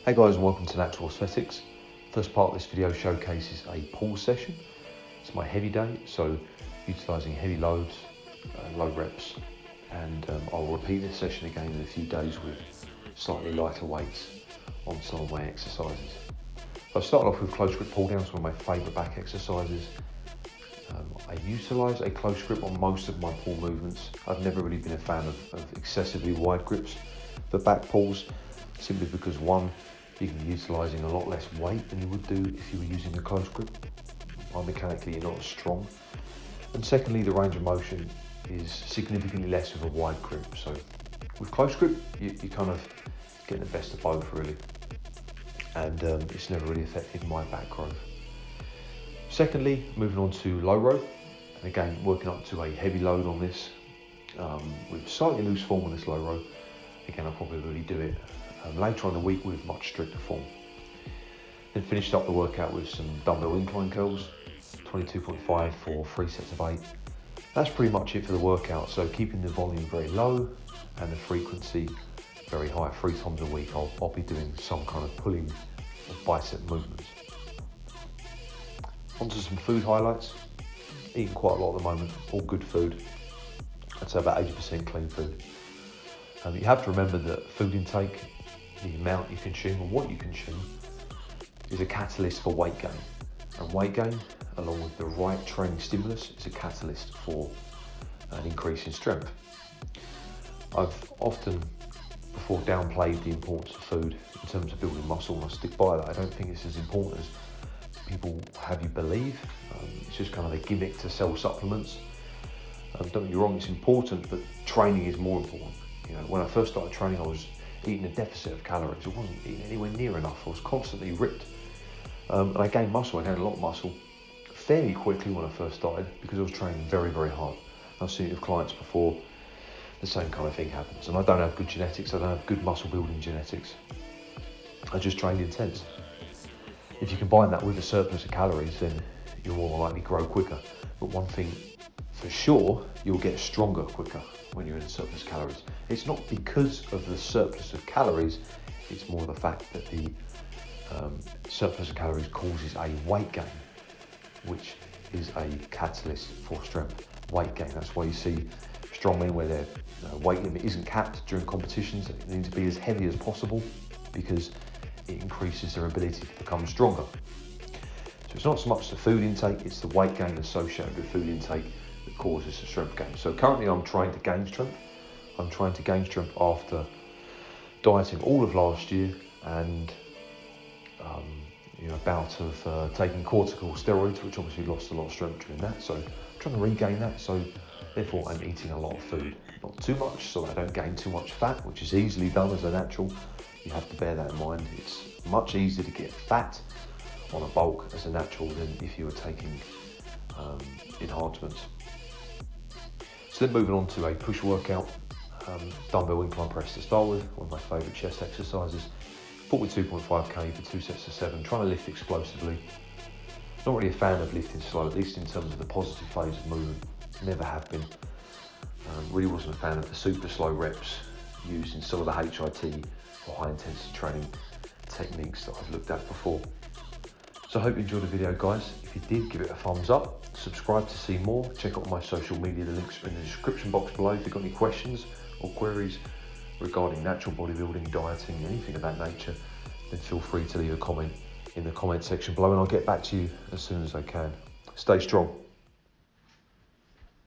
Hey guys, and welcome to Natural Aesthetics. First part of this video showcases a pull session. It's my heavy day, so utilising heavy loads, low reps, and I'll repeat this session again in a few days with slightly lighter weights on some of my exercises. So I started off with close grip pull downs, one of my favourite back exercises. I utilise a close grip on most of my pull movements. I've never really been a fan of excessively wide grips for back pulls, simply because one, you're going to be utilising a lot less weight than you would do if you were using a close grip. Biomechanically, you're not as strong. And secondly, the range of motion is significantly less with a wide grip. So with close grip, you kind of get the best of both really. And it's never really affected my back growth. Secondly, moving on to low row. And again, working up to a heavy load on this with slightly loose form on this low row. Again, I'll probably really do it later on in the week with much stricter form. Then finished up the workout with some dumbbell incline curls, 22.5 for 3 sets of 8. That's pretty much it for the workout. So keeping the volume very low and the frequency very high. 3 times a week I'll be doing some kind of pulling of bicep movements. Onto some food highlights. Eating quite a lot at the moment, all good food. I'd say about 80% clean food. You have to remember that food intake, the amount you consume and what you consume, is a catalyst for weight gain. And weight gain, along with the right training stimulus, is a catalyst for an increase in strength. I've often before downplayed the importance of food in terms of building muscle, and I stick by that. I don't think it's as important as people have you believe. It's just kind of a gimmick to sell supplements. Don't get me wrong, it's important, but training is more important. You know, when I first started training, I was eating a deficit of calories. I wasn't eating anywhere near enough. I was constantly ripped. And I gained muscle. I gained a lot of muscle fairly quickly when I first started because I was training very, very hard. I've seen it with clients before. The same kind of thing happens. And I don't have good genetics. I don't have good muscle building genetics. I just trained intense. If you combine that with a surplus of calories, then you'll more likely grow quicker. But one thing for sure, you'll get stronger quicker when you're in surplus calories. It's not because of the surplus of calories, it's more the fact that the surplus of calories causes a weight gain, which is a catalyst for strength. Weight gain, that's why you see strong men where their weight limit isn't capped during competitions. They need to be as heavy as possible because it increases their ability to become stronger. So it's not so much the food intake, it's the weight gain associated with food intake that causes the strength gain. So currently I'm trying to gain strength. I'm trying to gain strength after dieting all of last year and a bout of taking cortical steroids, which obviously lost a lot of strength during that. So I'm trying to regain that. So therefore I'm eating a lot of food. Not too much, so I don't gain too much fat, which is easily done as a natural. You have to bear that in mind. It's much easier to get fat on a bulk as a natural than if you were taking enhancements. So then moving on to a push workout, dumbbell incline press to start with, one of my favourite chest exercises, 42.5k for 2 sets of 7, trying to lift explosively. Not really a fan of lifting slow, at least in terms of the positive phase of movement, never have been. Really wasn't a fan of the super slow reps used in some of the HIT or high intensity training techniques that I've looked at before. So I hope you enjoyed the video, guys. If you did, give it a thumbs up, subscribe to see more, check out my social media, the links are in the description box below. If you've got any questions or queries regarding natural bodybuilding, dieting, anything of that nature, then feel free to leave a comment in the comment section below and I'll get back to you as soon as I can. Stay strong.